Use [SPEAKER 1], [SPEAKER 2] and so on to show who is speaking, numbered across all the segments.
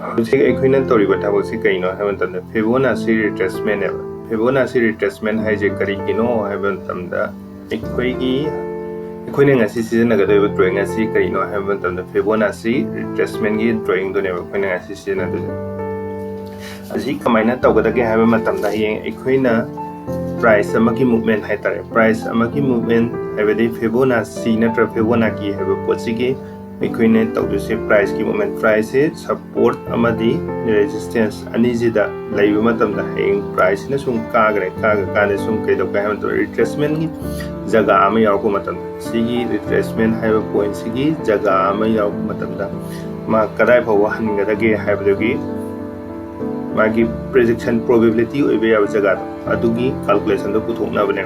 [SPEAKER 1] ꯍꯧꯖꯤꯛ ꯑꯩꯈꯣꯏꯅ ꯇꯧꯔꯤꯕ ꯊꯕꯛꯁꯤ ꯀꯩꯅꯣ ꯍꯥꯏꯕ ꯃꯇꯝꯗ ꯐꯦꯕꯣꯅꯥꯆꯤ ꯔꯤꯇ꯭ꯔꯦꯁꯃꯦꯟ ꯅꯦꯕ ꯐꯦꯕꯣꯅꯥꯆꯤ ꯔꯤꯇ꯭ꯔꯦꯁꯃꯦꯟ ꯍꯥꯏꯁꯦ ꯀꯔꯤꯒꯤꯅꯣ ꯍꯥꯏꯕ ꯃꯇꯝꯗ ꯑꯩꯈꯣꯏꯅ ꯉꯁꯤ ꯁꯤꯖꯤꯟꯅꯒꯗꯧꯔꯤꯕ ꯗ꯭ꯔꯣꯌꯤꯡ ꯑꯁꯤ ꯀꯔꯤꯅꯣ ꯍꯥꯏꯕ ꯃꯇꯝꯗ ꯐꯦꯕꯣꯅꯥꯆꯤ ꯔꯤꯇ꯭ꯔꯦꯁꯃꯦꯟꯒꯤ ꯗ꯭ꯔꯣꯌꯤꯡꯗꯨꯅꯦꯕ ꯑꯩꯈꯣꯏꯅ ꯉꯁꯤ ꯁꯤꯖꯤꯟꯅꯗꯣꯏꯁꯦ ꯑꯁꯤ ꯀꯃꯥꯏꯅ ꯇꯧꯒꯗꯒꯦ ꯍꯥꯏꯕ ꯃꯇꯝꯗ ꯍꯌꯦꯡ ꯑꯩꯈꯣꯏꯅ ꯄ꯭ꯔꯥꯏꯁ ꯑꯃꯒꯤ ꯃꯨꯚꯃꯦꯟ ꯍꯥꯏꯇꯥꯔꯦ ꯄ꯭ꯔꯥꯏꯁ ꯑꯃꯒꯤ ꯃꯨꯚꯃꯦꯟ ꯍꯥꯏꯕꯗꯤ ꯐꯦꯕꯣꯅꯥꯆꯤ ꯅꯠꯇ꯭ꯔꯒ ꯐꯦꯕꯣꯅꯥꯀꯤ ꯍꯥꯏꯕ ꯄꯣꯠꯁꯤꯒꯤ ꯑꯩꯈꯣꯏꯅ ꯇꯧꯗꯣꯏꯁꯦ ꯄ꯭ꯔꯥꯏꯁꯀꯤ ꯃꯨꯚꯃꯦꯟ ꯄ꯭ꯔꯥꯏꯁꯁꯦ ꯁꯞꯄꯣꯔꯠ ꯑꯃꯗꯤ ꯔꯦꯖꯤꯁꯇꯦꯟꯁ ꯑꯅꯤꯁꯤꯗ ꯂꯩꯕ ꯃꯇꯝꯗ ꯍꯌꯦꯡ ꯄ꯭ꯔꯥꯏꯁꯁꯤꯅ ꯁꯨꯝ ꯀꯥꯒꯀꯥꯟꯗ ꯁꯨꯝ ꯀꯩꯗꯧꯒꯦ ꯍꯥꯏꯕ ꯃꯇꯝꯗ ꯔꯤꯇ꯭ꯔꯦꯁꯃꯦꯟꯒꯤ ꯖꯒꯥ ꯑꯃ ꯌꯥꯎꯔꯛꯄ ꯃꯇꯝꯗ ꯁꯤꯒꯤ ꯔꯤꯇ꯭ꯔꯦꯁꯃꯦꯟ ꯍꯥꯏꯕ ꯄꯣꯏꯟꯠꯁꯤꯒꯤ ꯖꯒꯥ ꯑꯃ ꯌꯥꯎꯔꯛꯄ ꯃꯇꯝꯗ ꯃꯥ ꯀꯗꯥꯏ ꯐꯥꯎꯕ ꯍꯟꯒꯗꯒꯦ ꯍꯥꯏꯕꯗꯨꯒꯤ मागी प्रेडिक्शन प्रोबेबिलिटी ओइबे याब जगह अदुगी कैलकुलेशन दो पुथोकनाबने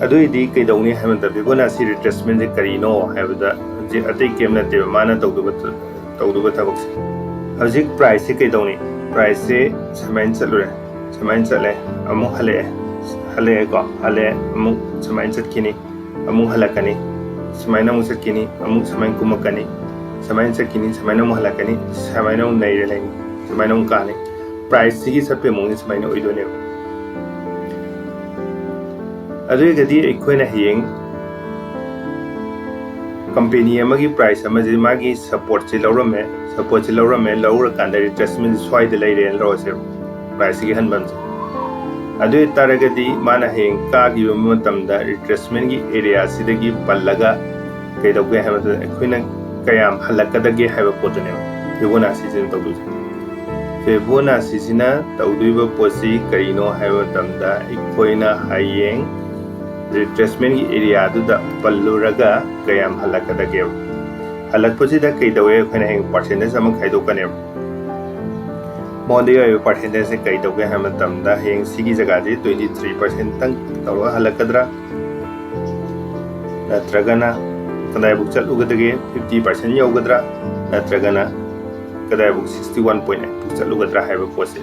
[SPEAKER 1] अदुइदी कैदौनी हैमंता फिबोनाची रिट्रेसमेंट जे करीनो हैबदा जे अतै केम नते माना तौदुबा थबक से हजिक प्राइस से कैदौनी प्राइस से समाइन चले अमु हले को हले अमु समाइन चटकिनी अमु हलकनी समाइन अमु चटकिनी अमु समाइन कुमकनी समाइन चटकिनी समाइन अमु हलकनी समाइन अमु नैरे लेनी समाइन अमु कानी प्राइस सिगी सत्पे मोंगी समाइन ओइदोने अदुगदी अखोइना हयेंग कंपनी अमगी प्राइस अमजी मागी सपोर्ट से लौरमे लौर कांदा रिट्रेसमेंट स्वाइद लैरे लौसे प्राइस सिगी हनबम अदु तारगदी माना हयेंग कागी मतमदा रिट्रेसमेंट की एरिया सिदगी पल्लगा कैदौगे हैमदा अखोइना कयाम हलकदगे हैबा पोतने फिबोनाची जिन तौदुजे फेबोनाची सिना तौदुइबा पोसी करिनो हैबा तमदा इखोइना हयेंग रिट्रेसमेंट की एरिया दुदा पल्लुरगा कयाम हलकदगे हलकपसिदा कैदौए अखोइना हेंग परसेंटेज अमा खाइदोकने मोदे ओइ परसेंटेज से कैदौगे हैबा तमदा हेंग सिगी जगादि 23% तंग तौरा हलकदरा नत्रगना कदाइबुक चलुगदगे 50% यौगदरा नत्रगना कदाइबुक 61.8 चलुगदरा हैबा पोसे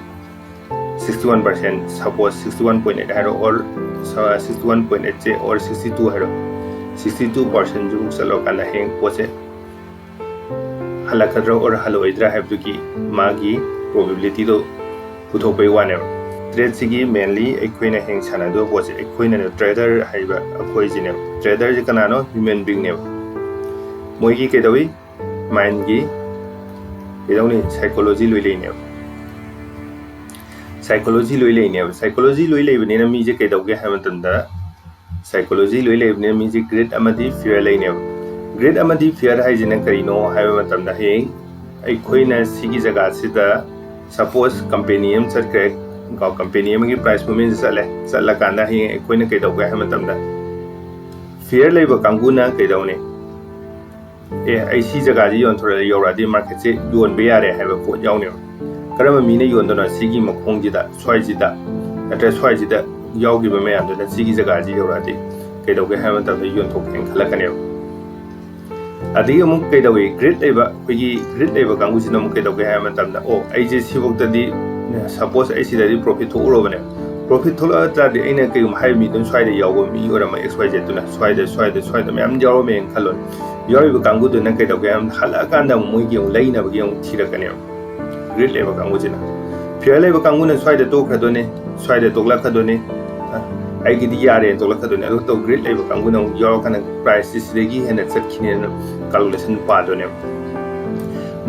[SPEAKER 1] 61% सपोज 61.8 हैरो और 61.8 से और 62 हैरो 62% जो चलो काना हेंग पोसे हलकदरा और हलोइदरा हैबदुकी मागी प्रोबेबिलिटी दो पुथोपै वाने ट्रेड सिगी मेनली अखोइना हेंग सानादो पोसे अखोइना ट्रेडर हैबा अखोइजिने ट्रेडर जे कनानो ह्यूमन बीइंग ने मोइगी केदोइ माइंड की केदौनी साइकोलॉजी लोइलेने साइकोलॉजी लोइलेबने मी जे कैदौगे है मतंदा साइकोलॉजी लोइलेबने मी जे ग्रेड अमदी फियर लेने ग्रेड अमदी फियर हाइजिना करिनो है मतंदा हेंग अखोइना सिगी जगह सिदा सपोज कंपनी एम चटके गाव कंपनी एम की प्राइस मूवमेंट चला कांदा हेंग अखोइना कैदौगे है मतंदा फियर लेबा कांगुना कैदौने ऐसी जगह जी योनथोरा यौरादी मार्केट से योनबे यारे हैबा पोट यावने करम मीने योनदना सिगी मखोंजिदा स्वाइजिदा नत्रे स्वाइजिदा यावगिबा मयामदना सिगी जगह जी यौरादी कैदौगे हैबा तबे योनथोखें खलकने अदि अमुक कैदौगे ग्रेड लेबा कांगुसिना अमुक कैदौगे हैबा तबदा ओ आइजे सिबोक्तदी सपोज आइसिदादी प्रॉफिट थोउरोबने प्रॉफिट थोला तादि अइना कैगुम हाइ मीदन स्वाइदा यावबो मी ओरमा एक्सवाइज तुना स्वाइदा मयाम यावमे खलोन यारिबा कांगुदुना कैदौगे हम हलाकांदा मोइगे लैनाबगे थिरकने ग्रेड लेबा कांगुजिना फियर लेबा कांगुना स्वाइदा तोखदोने स्वाइदा तोक्लाखदोने आइगिदि यारे तोक्लाखदोने अदो तो ग्रेड लेबा कांगुना यावकाना प्राइस सिदगी हेना चटखिने कैलकुलेशन पादोने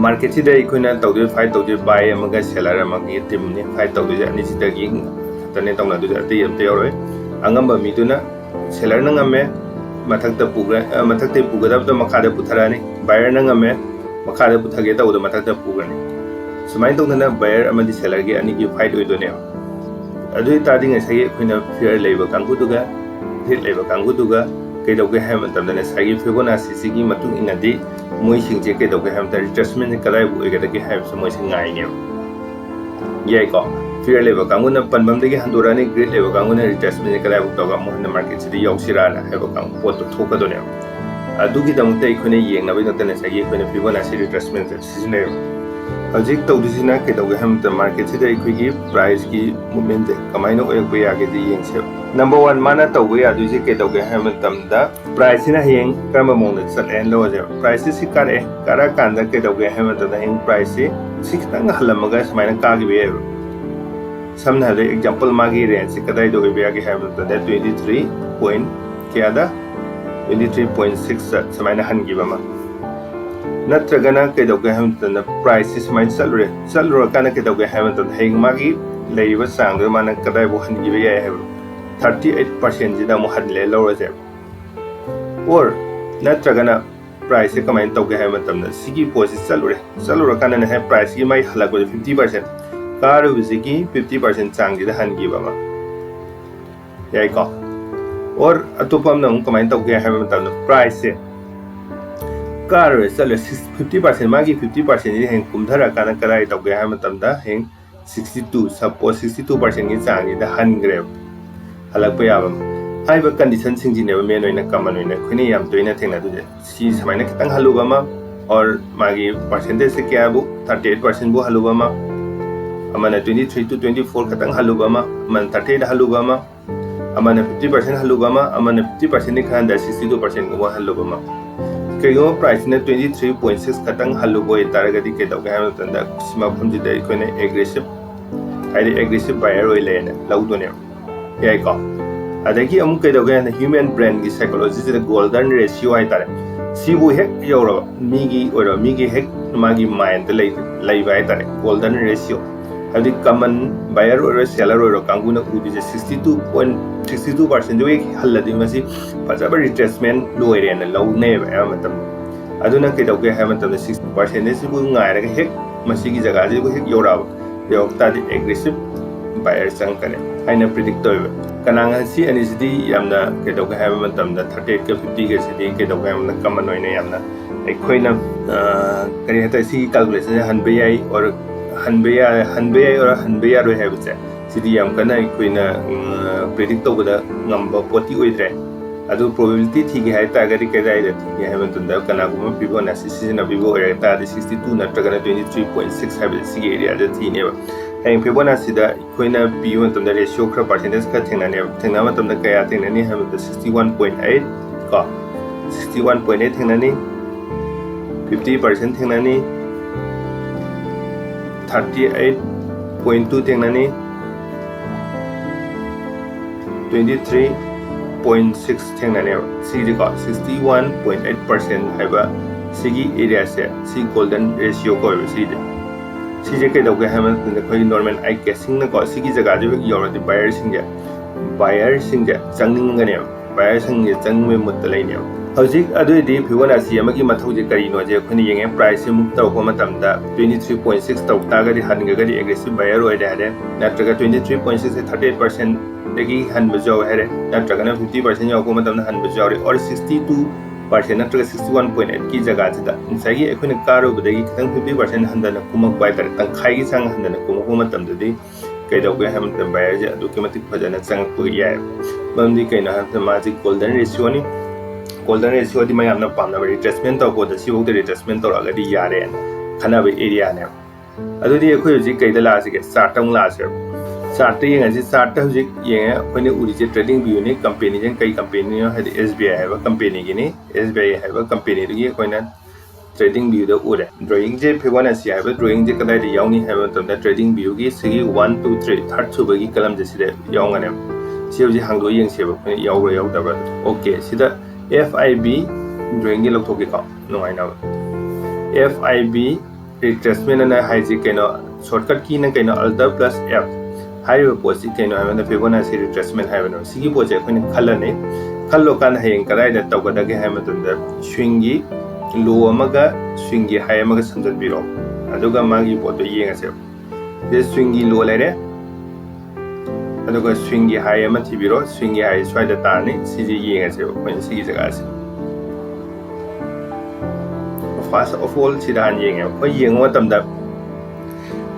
[SPEAKER 1] मार्केट सिदा इखोइना तौदे फाइट तौदे बाय अमगा सेलर अमगी टीमने फाइट तौदे अनि सिदगी तने तौना दुजा अते यमते यारोय अंगamba मीदुना सेलर नंगमे मथक्ता पुगदबद मखादा पुथरानी बायर नंगमे मखादा पुथगे तौद मथक्ता पुगनी सुमाइन तौदना बायर अमदि सेलर गे अनि की फाइट ओइदोने अदुइ तादि ngसाइ अखोइना फेयर लेबा कांगुदुगा हिट लेबा कांगुदुगा कैदौगे है मतमदना साइगी फिबोनाची सिगी मतुंग इनदि मोइ सिंजे कैदौगे है मतम रिट्रेसमेंट कदाइ बु ओइगदगे है मोइ सिं गाइने याइको फेयर लेबा कांगुना पनबमदगे हंदोरानी ग्रेड लेबा कांगुना रिट्रेसमेंट कदाइ बु तौगा मोहन मार्केट सिदि याउसिराना हैबा कांग पोत थोकदोने अदुगी दमते इखोने येंगनाबै नतने साइगी इखोने फिबोनाची रिट्रेसमेंट सिजने Hojik tawdisina kedawge hamta market sida equity price ki movement kamaina oyakba yage di yengse. Number 1 mana tawbe aduji kedawge hamta price sina heng karma mongda chatlen loje. Price si kare kara kanda kedawge hamta da heng price si kitang halamaga smaina kagi be. Samna hade example magi range kadai do be yage hamta da 23 point kya da 23.6 smaina hangi bama. Natragana kedawge hamta price is main salure kana kedawge hamta heng magi leiba sangdo mana kadai bo hangi be ya 38% jida mo hadle lawraje or natragana price kamain tawge hamta sigi posi salure kana na price gi mai halago 50% karu sigi 50% chang jida hangi bama yai ko or atopam na kamain tawge hamta price car salary 50% magi 50% ji heng kumthara kana karai tawge ha matamda heng 62 suppose 62% gi changi da 100 halakpa yabam haiba condition sing ji ne me noina kaman noina khini yam toina thengna du si samaina kitang haluba ma or magi percentage se kya bu 38% bu haluba ma amana 23 to 24 katang haluba ma man 38 haluba ma amana 50% haluba ma amana 50% ni khan da 62% go haluba ma Kayo price na 23.6 katang halubo itaragadi kedawge hamta sima phumji da ikone aggressive buyer oi lena laudone yai ko adagi amu kedawge na human brain gi psychology the golden ratio ai tare sibu hek yoro migi hek magi mind lai bai tare golden ratio adi common buyer or seller or kanguna udi 62% jo haladi masi fajaba retracement loire na lawne ba matam aduna kedawge hamta 60% sibu ngairaga hek masigi jaga ji bu hek yoraba yokta di aggressive buyer sang kane aina predict toy kananga si anisidi yamna kedawge hamta 38 ka 50 ka sidi kedawge hamna common oina yamna ekhoina kari hata si calculation hanbe yai or hanbe or hanbe ro have che sidi yam kana ikoina predict tobada ngamba poti oidre adu probability thigi hai ta gari kedai da thigi hai tunda kana guma Febonnaci season bibo ore ta 62 natraga 23.6 have sigi area da thine ba heng Febonnaci da ikoina bibo tunda ratio khra percentage ka thengna ma tunda kaya thengna ni have 61.8 ka 61.8 thengna ni 50% thengna ni 38.2 thengna ni 23.6 thengna ni sigi ko 61.8% haiba sigi area se si golden ratio ko sigi ke dawge hama khoi normal I guessing na ko sigi jaga je yoro di buyer singja changning ngane buyer singje changme mutlai ne hojik adui di Febonnaci amagi mathau je kari no je khoni yenge price mu taw ko matamda 23.6 taw ta gari han gari aggressive buyer oi da de natraga 23.6 38% dagi han bajaw here natraga 50% yaw ko matamda han bajaw or 62% natraga 61.8 ki jaga jida insagi ekhoni karo budagi kitang 50% handana kumak bai tar tang khai gi sang handana kumak ko matamda di kaidawge hamta buyer je documentic phajana chang pu yai mamdi kaina hamta magic golden ratio ni golden ratio di mayamna pamna retracement taw ko da sibo de retracement taw ga di yare khana be area ne adu di khoi ji kai da la se chart tang la se chart te yeng ji chart ta ji yeng khoi ne uri je trading view ne company jen kai company ne ha SBI ha ba company gi ne SBI ha ba company ri khoi na trading view da ure drawing je Febonnaci ha ba drawing je kadai di yaw ni ha ba tam da trading view gi sigi 1 2 3 third chu ba gi kalam je si de yaw ngane sibo ji hangdo yeng se ba yaw ro yaw da ba okay sida FIB drawing gi lokhoke ko no aina FIB retracement na haiji keno shortcut key na keno alt plus F haiba posi keno ha na Febonnaci retracement haiba no sigi poje khone khalane khallo kan hayeng karai da tawga da ge ha matunda swing gi low amaga swing gi high amaga sanjal biro aduga magi poto yenga se de swing gi low lere aduga swing gi high ama thibiro swing gi high swai da ta ni sigi yenga se khone sigi jaga se first of all sidan yenga ko yenga matamda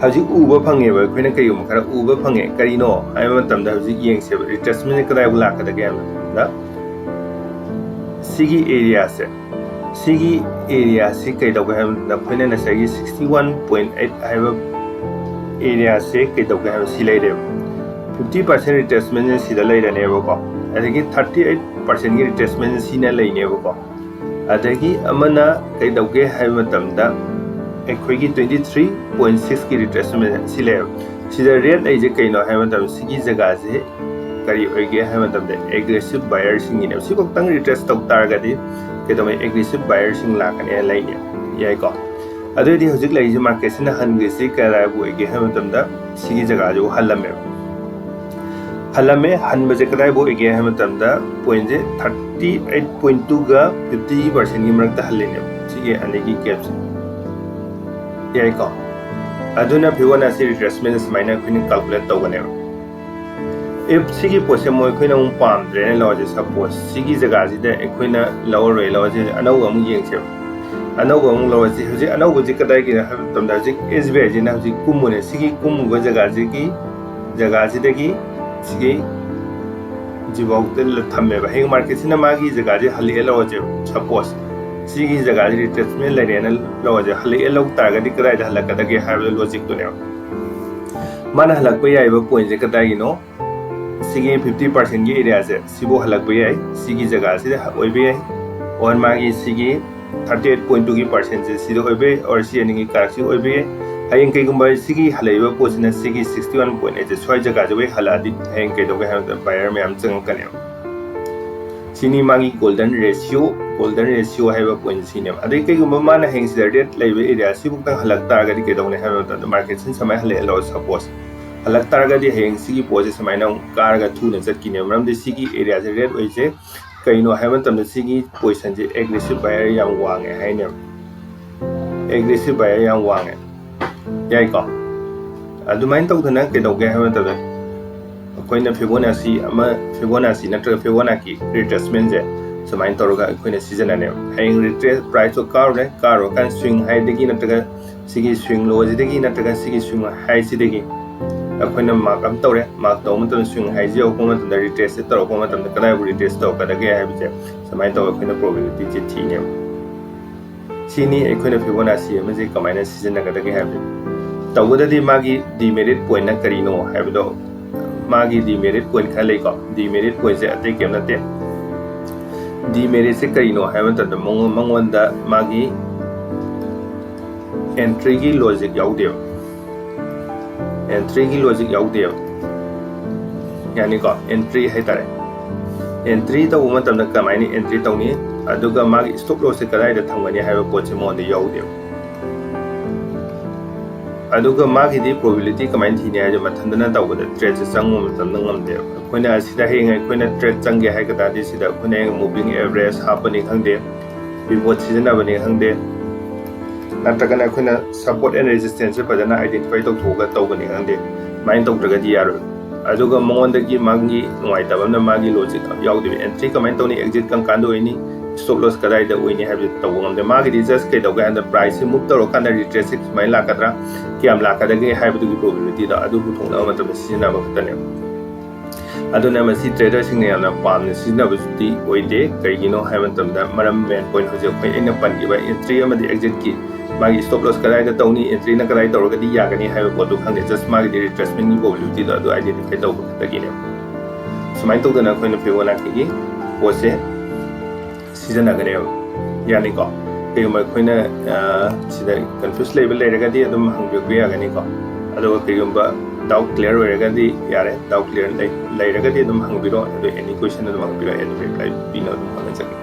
[SPEAKER 1] haji uba phange ba khoina kai um khara uba phange karino ai matamda haji yeng se retracement kadai bula ka da game da sigi area se Sigi area si kai dog ham na khoina na sagi 61.8 haiba area se kai dog ham si lai de 50% retracement si da lai ne ba ko adagi 38% gi retracement si na lai ne ba ko adagi amana kai dog hai matam da ekhoi gi 23.6 gi retracement si lai si da rate ai je kai no hai matam sigi jaga je kari oige hai matam da aggressive buyer sing ni si ko tang retrace tok tar ga di kedamai aggressive buyer sing la kan e lai ne yai ko adodi hojik lai je market sina han ge si kara bu oige hai matam da sigi jaga jo halame han baje kadai bu oige hai matam da point je 38.2 ga 50% gi marak ta haline sigi ane gi caps yai ko aduna Fibonacci retracement smaina khini calculate tawgane if sigi pose mo khoina um pam dre ne lo je suppose sigi jaga ji de khoina lo roi lo je anau am yeng che anau am lo je hoji anau bu ji kadai gi tam da ji SBI ji na ji kum ne sigi kum go jaga ji de gi sigi ji bau tel thamme ba heng market sina ma gi jaga ji hali lo je suppose sigi jaga ji retracement lai ne lo je hali lo tar ga di kadai da halaka da gi ha logic to ne mana halak pa yai ba point je kadai gi no sigi 50% gi area se sibo halak ba yai sigi jaga se oi ba yai or magi sigi 38.2 gi percent se sido oi ba or si ani gi karak si oi ba yai hayeng kai gumba sigi halai ba po sina sigi 61.8 je swai jaga je haladi hayeng kai do ga ha buyer me am chang kan sini magi golden ratio hai ba point sini adai kai gumba mana heng si rate lai ba area sibu tang halak ta ga di kai do ne ha ba market sin samai halai lo suppose halak targa di heng sigi pose samaina karga thuna chatkine maram de sigi area je red oi je kaino haiman tam de sigi position je aggressive buyer yang wange haine aggressive buyer yang wange yai ko adumain tau thana ke doge haiman tam koina Fibonacci natra Fibonacci retracement je samain toroga koina season ane heng retrace price to car kan swing high degi natra sigi swing low je degi natra sigi swing high si degi akhona mark am tawre mark taw matam swing high je ko matam da retrace taw ko matam da kada bu retrace taw kada ge ha bije samai taw akhona probability je thi ne sini akhona Fibonacci ma je kamaina season na kada ge ha bije taw da di magi demerit point na kari no ha bido magi demerit point kha lai ko demerit point je ate kem na te demerit se kari no ha matam da mangon da magi entry gi logic yaude entry gi logic yaude yani ko entry hai tare entry to uma tam na kamai ni entry to ni aduga magi stop loss se kadai da thangani haiba pot se mon de yaude aduga magi di probability kamai thi ne ja mathandana taw da trade se changmo tam na ngam de koina asida he ngai koina trade changge hai ka da di sida koina moving average hapani khangde pivot season abani khangde natragana akhona support and resistance fadana identify tawthoga tawbani ande main tawtraga di yaro aduga mongondagi mangi nuai tabamna magi logic yaudi entry comment tawni exit kan kando ini stop loss kadai da oini have tawngam de magi just ke dawga and the price move tawro kana retrace mai la kadra kiam la kadagi have the probability da adu buthongna matam sina ba katane aduna masi trader sing ne na pam ne sina ba ti oide kaigino have tam da maram main point hoje pai ina pan gi ba entry amadi exit ki magi stop loss kadai da tawni entry na kadai tawra di ya gani have bodu khang just magi retracement ni probability da do identify taw ta gi ne sumai taw da na khoi na Fibonacci gi pose season agane yani ko ke ma khoi na sida confuse level le ga di adum hang bi ya gani ko ado ke gamba doubt clear hoye ga di yare doubt clear lai ga di adum hang bi ro any question adum hang bi ro any reply bi na adum hang chak